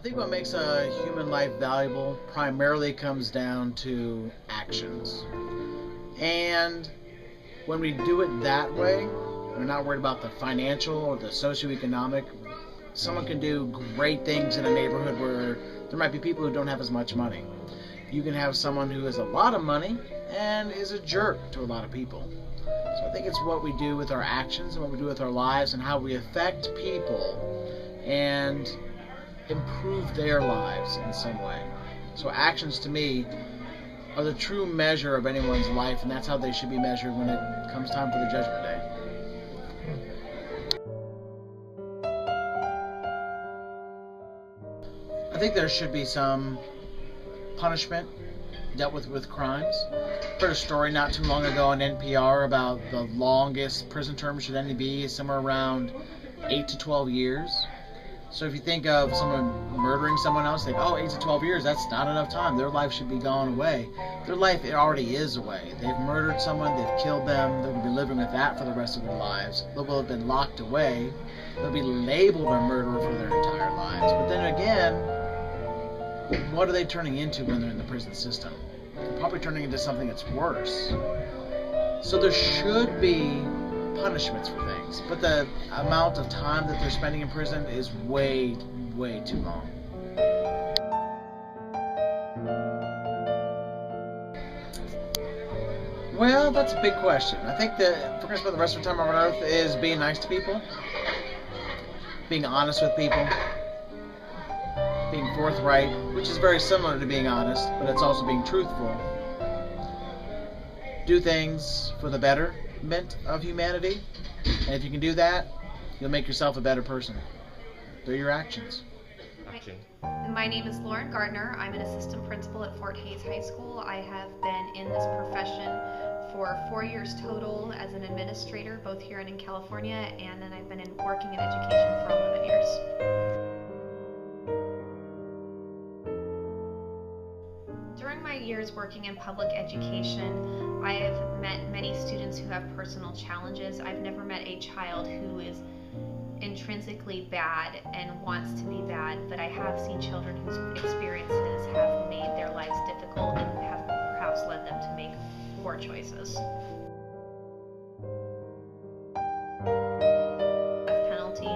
I think what makes a human life valuable primarily comes down to actions. And when we do it that way, we're not worried about the financial or the socioeconomic. Someone can do great things in a neighborhood where there might be people who don't have as much money. You can have someone who has a lot of money and is a jerk to a lot of people. So I think it's what we do with our actions and what we do with our lives and how we affect people and improve their lives in some way. So actions to me are the true measure of anyone's life, and that's how they should be measured when it comes time for the judgment day. I think there should be some punishment dealt with crimes. Heard a story not too long ago on NPR about the longest prison term should any be somewhere around 8 to 12 years. So if you think of someone murdering someone else, think, oh, 8 to 12 years, that's not enough time. Their life should be gone away. Their life, it already is away. They've murdered someone, they've killed them, they'll be living with that for the rest of their lives. They will have been locked away. They'll be labeled a murderer for their entire lives. But then again, what are they turning into when they're in the prison system? They're probably turning into something that's worse. So there should be punishments for things, but the amount of time that they're spending in prison is way, way too long. Well, that's a big question. I think that if we're going to spend the rest of our time on Earth is being nice to people, being honest with people, being forthright, which is very similar to being honest, but it's also being truthful. Do things for the betterment of humanity, and if you can do that, you'll make yourself a better person through your actions. Action. My name is Lauren Gardner. I'm an assistant principal at Fort Hays High School. I have been in this profession for 4 years total as an administrator, both here and in California, and then I've been working in education for 11 years. During my years working in public education, I have met many students who have personal challenges. I've never met a child who is intrinsically bad and wants to be bad, but I have seen children whose experiences have made their lives difficult and have perhaps led them to make poor choices. Penalty,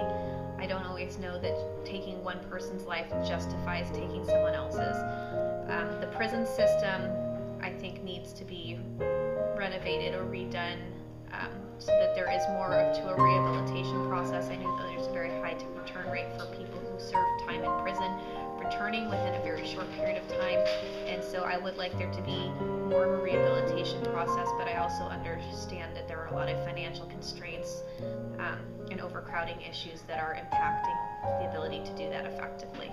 I don't always know that taking one person's life justifies taking someone else's. The prison system, I think, needs to be renovated or redone so that there is more to a rehabilitation process. I know that there's a very high return rate for people who serve time in prison, returning within a very short period of time, and so I would like there to be more of a rehabilitation process, but I also understand that there are a lot of financial constraints and overcrowding issues that are impacting the ability to do that effectively.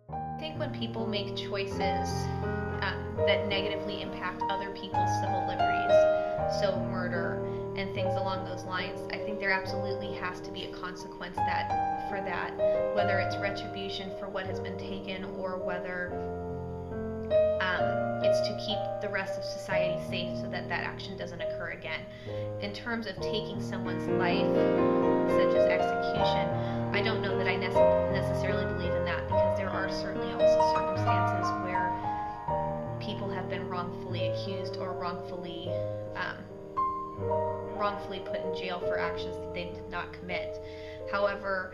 I think when people make choices that negatively impact other people's civil liberties, so murder and things along those lines, I think there absolutely has to be a consequence for that, whether it's retribution for what has been taken or whether it's to keep the rest of society safe so that that action doesn't occur again. In terms of taking someone's life, such as execution, I don't know that I necessarily believe in that, because there are certainly also circumstances where people have been wrongfully accused or wrongfully put in jail for actions that they did not commit. However,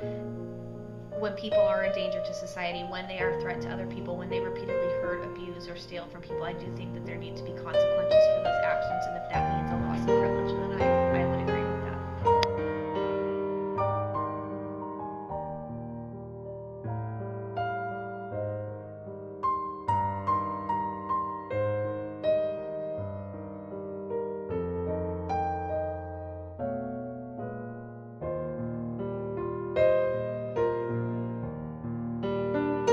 when people are a danger to society, when they are a threat to other people, when they repeatedly hurt, abuse, or steal from people, I do think that there need to be consequences for those actions, and if that means a loss of privilege, then I